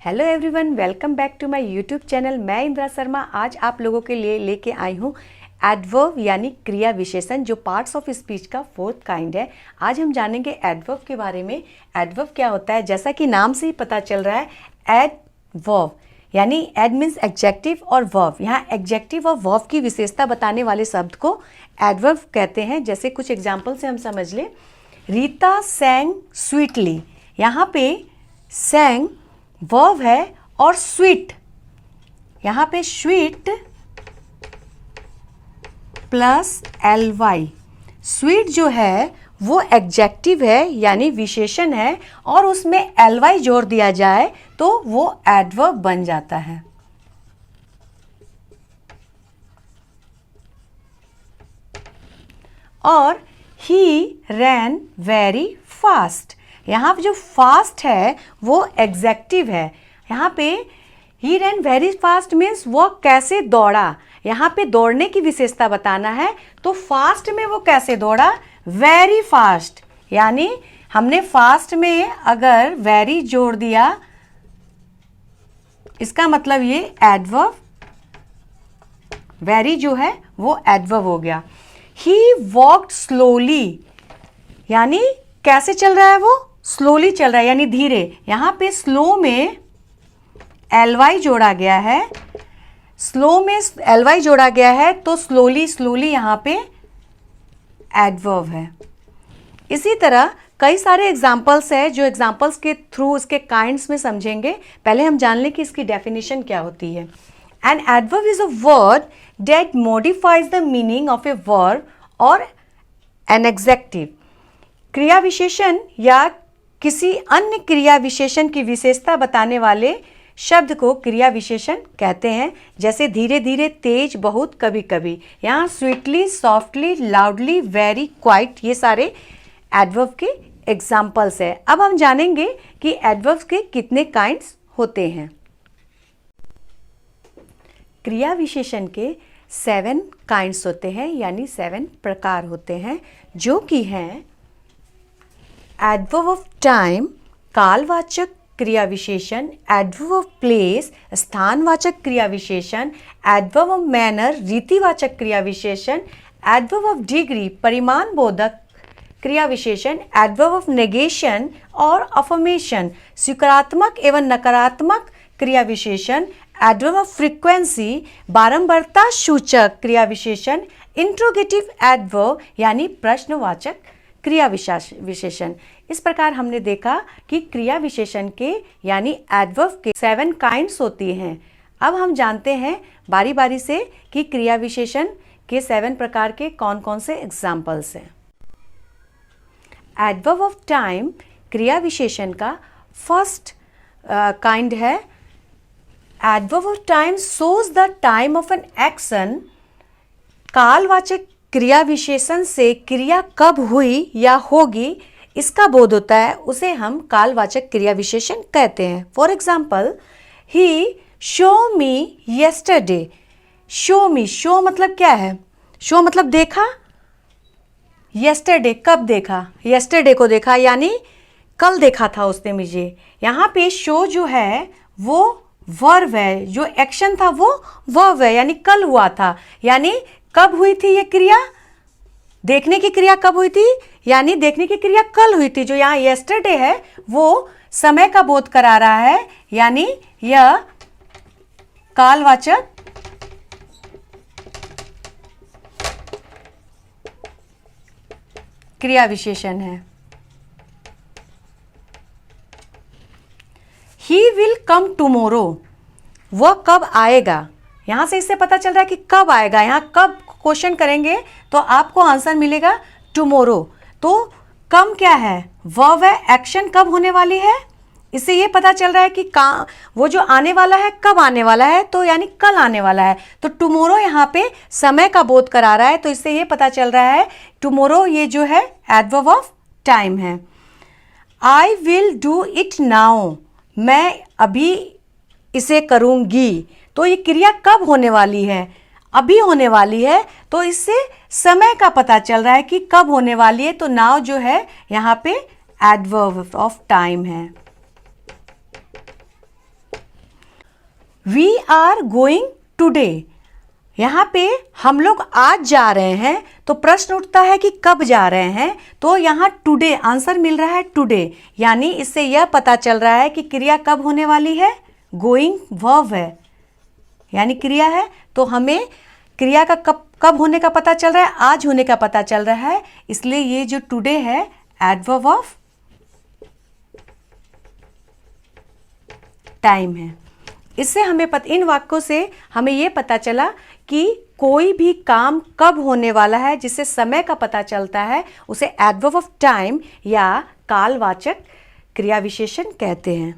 Hello everyone, welcome back to my YouTube channel. मैं इंदिरा शर्मा आज आप लोगों के लिए लेके आई हूँ एडवर्ब यानी क्रिया विशेषण, जो पार्ट्स ऑफ स्पीच का फोर्थ काइंड है। आज हम जानेंगे एडवर्ब के बारे में। एडवर्ब क्या होता है? जैसा कि नाम से ही पता चल रहा है, एडवर्ब यानी एड मीन्स एडजेक्टिव और वर्ब। यहाँ एडजेक्टिव और वर्ब की विशेषता बताने वाले शब्द को एडवर्ब कहते हैं। जैसे कुछ एग्जाम्पल से हम समझ लें, रीता सैंग स्वीटली। यहाँ पे सैंग वर्ब है और स्वीट, यहाँ पे स्वीट प्लस ly। स्वीट जो है वो एडजेक्टिव है यानी विशेषण है, और उसमें ly जोड़ दिया जाए तो वो एडवर्ब बन जाता है। और ही रैन वेरी फास्ट, यहाँ पे जो फास्ट है वो एग्जेक्टिव है। यहाँ पे ही रैन वेरी फास्ट मीन्स वो कैसे दौड़ा। यहाँ पे दौड़ने की विशेषता बताना है, तो फास्ट में वो कैसे दौड़ा, वेरी फास्ट। यानी हमने फास्ट में अगर वेरी जोड़ दिया, इसका मतलब ये एडवर्ब, वेरी जो है वो एडवर्ब हो गया। ही वॉक्ड स्लोली, यानी कैसे चल रहा है वो, स्लोली चल रहा है यानी धीरे। यहाँ पे स्लो में ly जोड़ा गया है, स्लो में ly जोड़ा गया है तो स्लोली, स्लोली यहाँ पे एडवर्ब है। इसी तरह कई सारे एग्जाम्पल्स है, जो एग्जाम्पल्स के थ्रू इसके काइंड्स में समझेंगे। पहले हम जान लें कि इसकी डेफिनेशन क्या होती है। An adverb is a word that modifies the meaning of a verb और एन एग्जेक्टिव। क्रिया विशेषण या किसी अन्य क्रिया विशेषण की विशेषता बताने वाले शब्द को क्रिया विशेषण कहते हैं। जैसे धीरे धीरे, तेज, बहुत, कभी कभी। यहाँ sweetly, softly, loudly, very, quite, ये सारे एडवर्ब के एग्जाम्पल्स है। अब हम जानेंगे कि एडवर्ब्स के कितने काइंड्स होते हैं। क्रिया विशेषण के 7 काइंड्स होते हैं, यानी 7 प्रकार होते हैं, जो कि हैं एडवर्ब ऑफ टाइम कालवाचक क्रिया विशेषण, एडवर्ब ऑफ प्लेस स्थानवाचक क्रिया विशेषण, एडवर्ब ऑफ मैनर रीतिवाचक क्रिया विशेषण, एडवर्ब ऑफ डिग्री परिमाण बोधक क्रिया विशेषण, एडवर्ब ऑफ नेगेशन और अफर्मेशन स्वीकारात्मक एवं नकारात्मक क्रिया विशेषण, एडवर्ब ऑफ फ्रीक्वेंसी बारंबारता सूचक क्रिया विशेषण, इंट्रोगेटिव एडवर्ब यानी प्रश्नवाचक क्रिया विशेषण। इस प्रकार हमने देखा कि क्रिया विशेषण के यानी एडवर्ब के 7 काइंड्स होती हैं। अब हम जानते हैं बारी बारी से कि क्रिया विशेषण के 7 प्रकार के कौन कौन से एग्जाम्पल्स हैं। एडवर्ब ऑफ टाइम क्रिया विशेषण का फर्स्ट काइंड है। Adverb of time shows the time of an action. कालवाचक क्रिया विशेषण से क्रिया कब हुई या होगी इसका बोध होता है, उसे हम कालवाचक क्रिया विशेषण कहते हैं। For example, he show me yesterday. Show me, show मतलब क्या है, शो मतलब देखा, येस्टरडे कब देखा, येस्टरडे को देखा यानी कल देखा था उसने मुझे। यहाँ पे शो जो है वो वर्ब है, जो एक्शन था वो वर्ब है यानी कल हुआ था। यानी कब हुई थी ये क्रिया, देखने की क्रिया कब हुई थी, यानी देखने की क्रिया कल हुई थी। जो यहाँ येस्टरडे है वो समय का बोध करा रहा है, यानी यह कालवाचक क्रिया विशेषण है। ही विल कम टुमोरो, वह कब आएगा। यहाँ से इससे पता चल रहा है कि कब आएगा। यहाँ कब क्वेश्चन करेंगे तो आपको आंसर मिलेगा टुमोरो। तो कम क्या है, वर्ब है, एक्शन कब होने वाली है, इससे ये पता चल रहा है कि वो जो आने वाला है कब आने वाला है, तो यानी कल आने वाला है। तो टुमोरो यहाँ पे समय का बोध करा रहा है, तो इससे ये पता चल रहा है टुमोरो ये जो है एडवर्ब ऑफ टाइम है। I will do it now, मैं अभी इसे करूँगी। तो ये क्रिया कब होने वाली है, अभी होने वाली है, तो इससे समय का पता चल रहा है कि कब होने वाली है। तो नाउ जो है यहाँ पे एडवर्ब ऑफ टाइम है। वी आर गोइंग टुडे, यहाँ पे हम लोग आज जा रहे हैं, तो प्रश्न उठता है कि कब जा रहे हैं, तो यहाँ टुडे आंसर मिल रहा है टुडे, यानी इससे यह पता चल रहा है कि क्रिया कब होने वाली है, गोइंग वर्ब है यानी क्रिया है, तो हमें क्रिया का कब होने का पता चल रहा है, आज होने का पता चल रहा है, इसलिए ये जो टुडे है एडवर्ब ऑफ टाइम है। इससे हमें इन वाक्यों से हमें ये पता चला कि कोई भी काम कब होने वाला है, जिससे समय का पता चलता है, उसे एडवर्ब ऑफ टाइम या कालवाचक क्रिया विशेषण कहते हैं।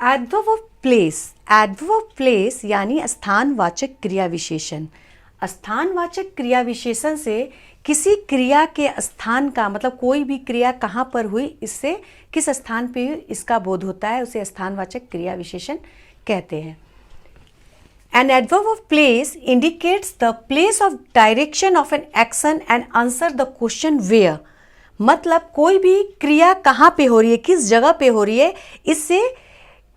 Adverb of place, adverb of place यानी स्थानवाचक क्रिया विशेषण। स्थानवाचक क्रिया विशेषण से किसी क्रिया के स्थान का मतलब कोई भी क्रिया कहाँ पर हुई, इससे किस स्थान पे इसका बोध होता है, उसे स्थानवाचक क्रिया विशेषण कहते हैं। An adverb of place indicates the place of direction of an action and answer the question where। मतलब कोई भी क्रिया कहाँ पे हो रही है, किस जगह पे हो रही है, इससे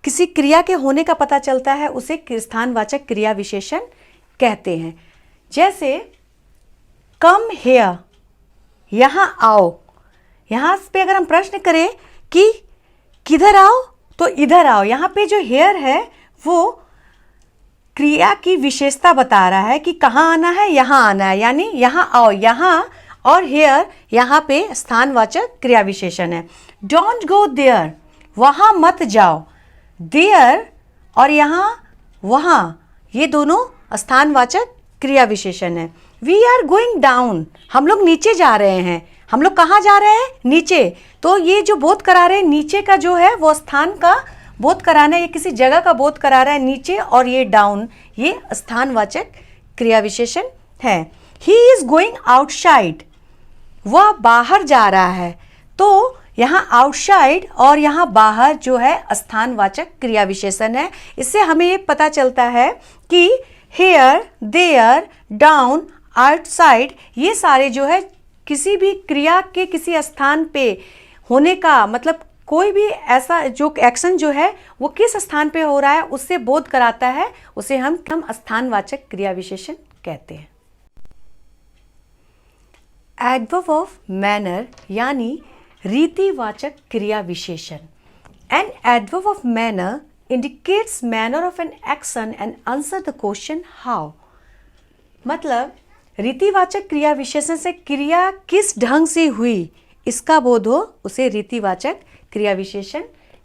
किसी क्रिया के होने का पता चलता है, उसे स्थानवाचक क्रिया विशेषण कहते हैं। जैसे कम हेयर, यहाँ आओ, यहाँ पे अगर हम प्रश्न करें कि किधर आओ, तो इधर आओ, यहाँ पे जो हेयर है वो क्रिया की विशेषता बता रहा है कि कहाँ आना है, यहाँ आना है, यानी यहाँ आओ, यहाँ और हेयर यहाँ पे स्थानवाचक क्रिया विशेषण है। डोंट गो देयर, वहाँ मत जाओ, देयर और यहाँ वहाँ, ये दोनों स्थानवाचक क्रिया विशेषण है। वी आर गोइंग डाउन, हम लोग नीचे जा रहे हैं, हम लोग कहाँ जा रहे हैं, नीचे, तो ये जो बोध करा रहे हैं नीचे का जो है वो स्थान का बोध कराना है, ये किसी जगह का बोध करा रहा है नीचे, और ये डाउन ये स्थानवाचक क्रिया विशेषण है। ही इज गोइंग आउटसाइड, वह बाहर जा रहा है, तो यहाँ आउटसाइड और यहाँ बाहर जो है स्थानवाचक क्रिया विशेषण है। इससे हमें ये पता चलता है कि हेयर, देयर, डाउन, आउटसाइड ये सारे जो है किसी भी क्रिया के किसी स्थान पे होने का मतलब कोई भी ऐसा जो एक्शन जो है वो किस स्थान पे हो रहा है उससे बोध कराता है, उसे हम स्थानवाचक क्रिया विशेषण कहते हैं। एडवर्ब ऑफ मैनर यानी रीतिवाचक क्रिया विशेषण। An adverb of manner indicates manner of an action and answer the question how. मतलब रीतिवाचक क्रिया विशेषण से क्रिया किस ढंग से हुई इसका बोध हो, उसे रीतिवाचक क्रिया विशेषण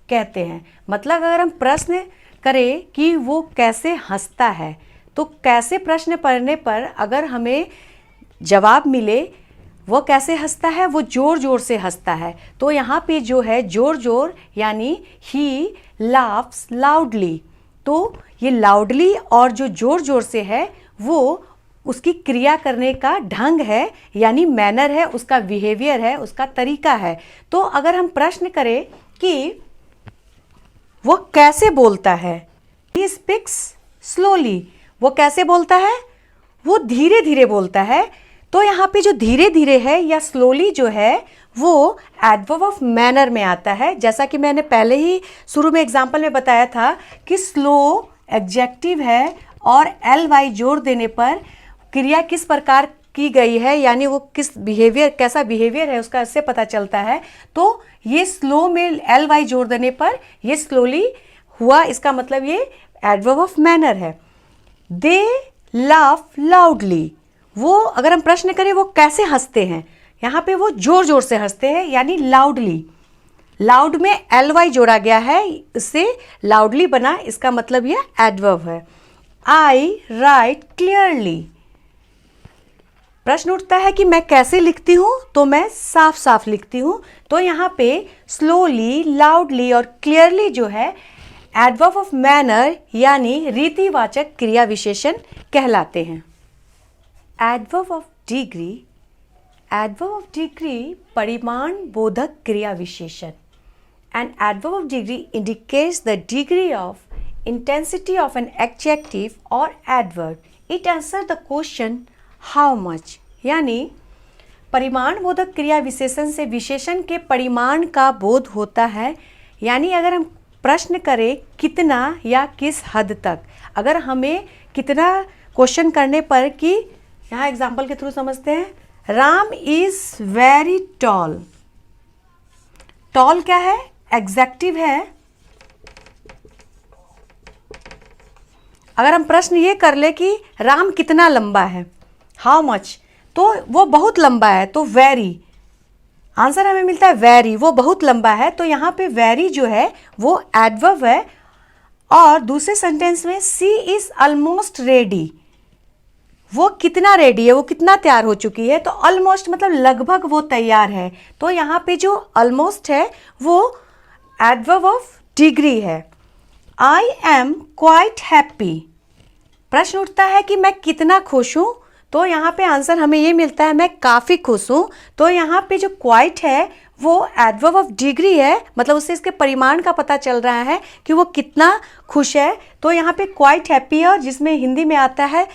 कहते हैं। मतलब अगर हम प्रश्न करें कि वो कैसे हंसता है, तो कैसे प्रश्न पढ़ने पर अगर हमें जवाब मिले वो कैसे हंसता है, वो जोर जोर से हंसता है, तो यहाँ पे जो है जोर जोर यानी ही लाफ्स लाउडली, तो ये लाउडली और जो जोर जोर से है वो उसकी क्रिया करने का ढंग है, यानी मैनर है, उसका बिहेवियर है, उसका तरीका है। तो अगर हम प्रश्न करें कि वो कैसे बोलता है, ही स्पीक्स स्लोली, वो कैसे बोलता है, वो धीरे धीरे बोलता है, तो यहाँ पे जो धीरे धीरे है या स्लोली जो है वो एडवर्ब ऑफ मैनर में आता है। जैसा कि मैंने पहले ही शुरू में एग्जाम्पल में बताया था कि स्लो एडजेक्टिव है और ly जोड़ देने पर क्रिया किस प्रकार की गई है, यानी वो किस बिहेवियर, कैसा बिहेवियर है उसका इससे पता चलता है। तो ये स्लो में ly जोड़ देने पर ये स्लोली हुआ, इसका मतलब ये एडवर्ब ऑफ मैनर है। दे लाफ लाउडली, वो अगर हम प्रश्न करें वो कैसे हंसते हैं, यहाँ पे वो जोर जोर से हंसते हैं यानी लाउडली, लाउड में ly जोड़ा गया है, इससे लाउडली बना, इसका मतलब यह एडवर्ब है। आई राइट क्लियरली, प्रश्न उठता है कि मैं कैसे लिखती हूँ, तो मैं साफ साफ लिखती हूँ, तो यहाँ पे स्लोली, लाउडली और क्लियरली जो है एडवर्ब ऑफ मैनर यानी रीतिवाचक क्रिया विशेषण कहलाते हैं। Adverb of degree, adverb of degree परिमाण बोधक क्रिया विशेषण। An adverb of degree indicates the degree of intensity of an adjective और adverb, it answer the question how much, यानी परिमाण बोधक क्रिया विशेषण से विशेषण के परिमाण का बोध होता है। यानी अगर हम प्रश्न करे कितना या किस हद तक। अगर हमें कितना क्वेश्चन करने पर कि यहाँ एग्जाम्पल के थ्रू समझते हैं। Ram is very tall. Tall क्या है? एग्जेक्टिव है। अगर हम प्रश्न ये कर ले कि राम कितना लंबा है, हाउ मच, तो वो बहुत लंबा है, तो वेरी, आंसर हमें मिलता है वेरी, वो बहुत लंबा है। तो यहाँ पे वेरी जो है वो एडवर्ब है। और दूसरे सेंटेंस में सी इज ऑलमोस्ट रेडी, वो कितना रेडी है, वो कितना तैयार हो चुकी है। तो ऑलमोस्ट मतलब लगभग वो तैयार है। तो यहाँ पे जो ऑलमोस्ट है वो एडवर्ब ऑफ डिग्री है। आई एम क्वाइट हैप्पी, प्रश्न उठता है कि मैं कितना खुश हूँ, तो यहाँ पे आंसर हमें ये मिलता है मैं काफ़ी खुश हूँ। तो यहाँ पे जो क्वाइट है वो एडवर्ब ऑफ डिग्री है, मतलब उससे इसके परिमाण का पता चल रहा है कि वो कितना खुश है। तो यहाँ पे क्वाइट हैप्पी है, और जिसमें हिंदी में आता है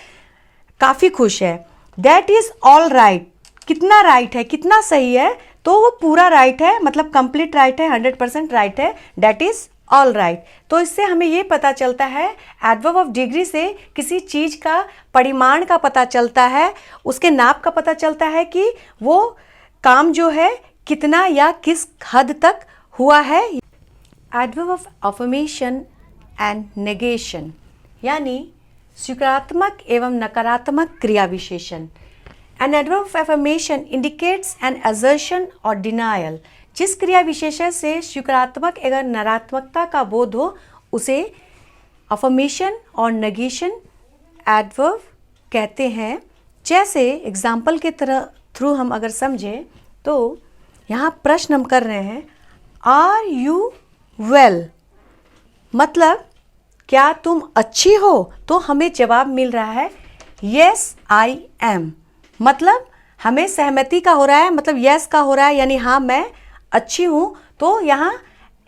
काफ़ी खुश है। दैट इज़ ऑल राइट, कितना राइट है, कितना सही है, तो वो पूरा राइट है, मतलब कंप्लीट राइट है, 100% राइट है। That is all right. तो इससे हमें ये पता चलता है एडवर्ब ऑफ डिग्री से किसी चीज़ का परिमाण का पता चलता है, उसके नाप का पता चलता है कि वो काम जो है कितना या किस हद तक हुआ है। Adverb of affirmation and negation, यानी स्वीकारात्मक एवं नकारात्मक क्रिया विशेषण। An adverb of affirmation indicates an assertion और डिनायल, जिस क्रिया विशेषण से स्वीकारात्मक एवं नकारात्मकता का बोध हो उसे अफर्मेशन और नेगेशन एडवर्ब कहते हैं। जैसे एग्जाम्पल के थ्रू हम अगर समझें तो यहाँ प्रश्न हम कर रहे हैं आर यू वेल, मतलब क्या तुम अच्छी हो, तो हमें जवाब मिल रहा है येस आई एम, मतलब हमें सहमति का हो रहा है, मतलब येस का हो रहा है, यानी हाँ मैं अच्छी हूँ। तो यहाँ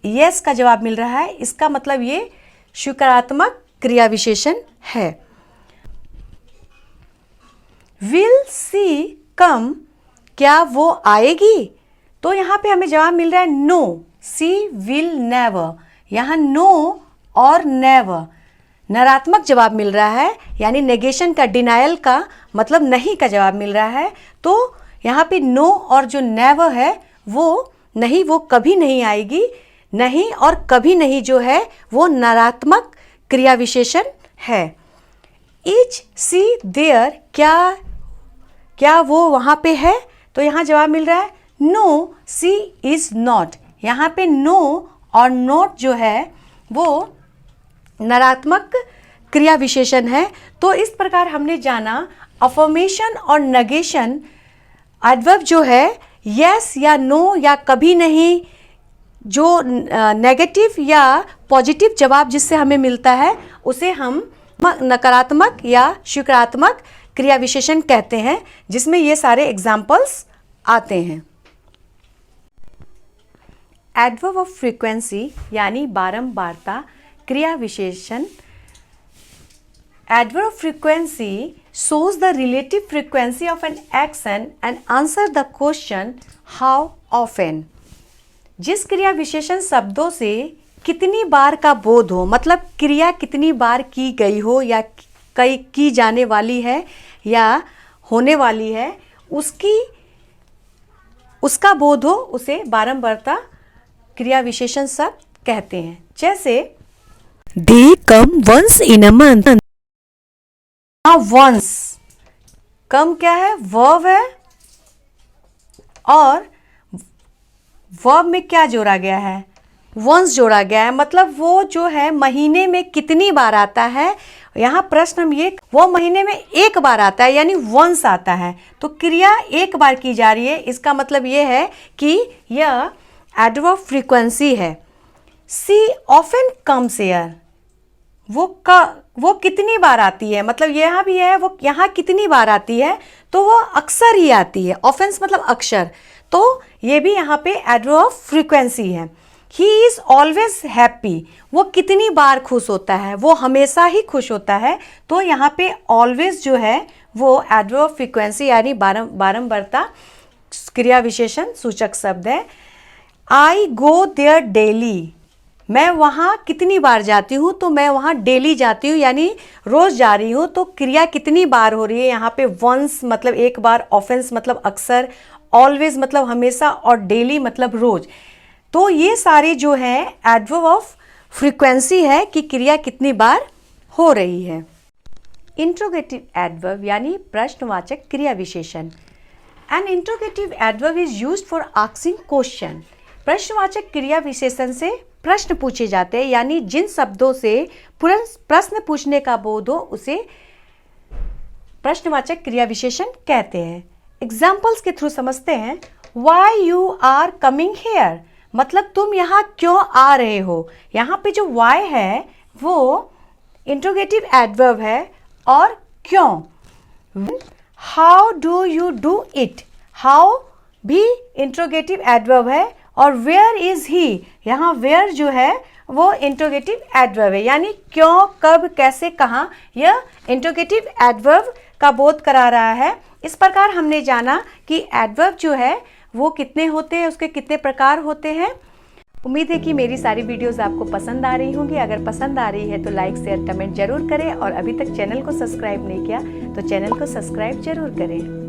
येस का जवाब मिल रहा है, इसका मतलब ये स्वीकारात्मक क्रिया विशेषण है। विल सी कम, क्या वो आएगी, तो यहाँ पे हमें जवाब मिल रहा है नो, सी विल नेवर। यहाँ नो और नेवर नकारात्मक जवाब मिल रहा है, यानी नेगेशन का, डिनायल का मतलब नहीं का जवाब मिल रहा है। तो यहाँ पे नो और जो नेवर है वो नहीं, वो कभी नहीं आएगी, नहीं और कभी नहीं जो है वो नकारात्मक क्रिया विशेषण है। इज सी देयर, क्या वो वहाँ पे है, तो यहाँ जवाब मिल रहा है नो सी इज नॉट। यहाँ पे नो और नॉट जो है वो नकारात्मक क्रिया विशेषण है। तो इस प्रकार हमने जाना अफर्मेशन और नेगेशन एडवर्ब जो है यस या नो या कभी नहीं, जो नेगेटिव या पॉजिटिव जवाब जिससे हमें मिलता है उसे हम नकारात्मक या स्वीकारात्मक क्रिया विशेषण कहते हैं, जिसमें ये सारे एग्जाम्पल्स आते हैं। एडवर्ब ऑफ फ्रीक्वेंसी यानी बारंबारता क्रिया विशेषण। Adverb of frequency shows the relative frequency of an action and answer the question how often। जिस क्रिया विशेषण शब्दों से कितनी बार का बोध हो, मतलब क्रिया कितनी बार की गई हो या कई की जाने वाली है या होने वाली है, उसका बोध हो, उसे बारंबारता क्रिया विशेषण शब्द कहते हैं। जैसे They come once in a month। Once, कम क्या है, वर्ब है, और वर्ब में क्या जोड़ा गया है, वंस जोड़ा गया है, मतलब वो जो है महीने में कितनी बार आता है। यहाँ प्रश्न हम ये, वो महीने में एक बार आता है यानी वंस आता है, तो क्रिया एक बार की जा रही है, इसका मतलब ये है कि यह एडवर्ब ऑफ फ्रीक्वेंसी है। सी ऑफन कम्स हियर, वो कितनी बार आती है, मतलब यहाँ भी है वो यहाँ कितनी बार आती है, तो वो अक्सर ही आती है। ऑफेंस मतलब अक्सर, तो ये भी यहाँ पे एडवर्ब ऑफ फ्रीक्वेंसी है। ही इज़ ऑलवेज हैप्पी, वो कितनी बार खुश होता है, वो हमेशा ही खुश होता है। तो यहाँ पे ऑलवेज जो है वो एडवर्ब ऑफ फ्रीक्वेंसी यानी बारंबारता क्रिया विशेषण सूचक शब्द है। आई गो देयर डेली, मैं वहाँ कितनी बार जाती हूँ, तो मैं वहाँ डेली जाती हूँ यानी रोज़ जा रही हूँ। तो क्रिया कितनी बार हो रही है, यहाँ पे वंस मतलब एक बार, ऑफेंस मतलब अक्सर, ऑलवेज मतलब हमेशा, और डेली मतलब रोज। तो ये सारे जो है एडवर्ब ऑफ फ्रीक्वेंसी है कि क्रिया कितनी बार हो रही है। इंट्रोगेटिव एडवर्ब यानी प्रश्नवाचक क्रिया विशेषण। An interrogative adverb is used for asking question. प्रश्नवाचक क्रिया विशेषण से प्रश्न पूछे जाते हैं, यानी जिन शब्दों से प्रश्न पूछने का बोध हो उसे प्रश्नवाचक क्रिया विशेषण कहते हैं। एग्जाम्पल्स के थ्रू समझते हैं। Why you are coming here, मतलब तुम यहाँ क्यों आ रहे हो। यहाँ पे जो वाई है वो इंट्रोगेटिव एडवर्ब है, और क्यों। How do you do it, how भी इंट्रोगेटिव एडवर्ब है, और वेयर इज ही, यहाँ वेयर जो है वो इंट्रोगेटिव एडवर्ब है, यानी क्यों, कब, कैसे, कहाँ, यह इंट्रोगेटिव एडवर्ब का बोध करा रहा है। इस प्रकार हमने जाना कि एडवर्ब जो है वो कितने होते हैं, उसके कितने प्रकार होते हैं। उम्मीद है कि मेरी सारी वीडियोस आपको पसंद आ रही होंगी। अगर पसंद आ रही है तो लाइक, शेयर, कमेंट जरूर करें, और अभी तक चैनल को सब्सक्राइब नहीं किया तो चैनल को सब्सक्राइब जरूर करें।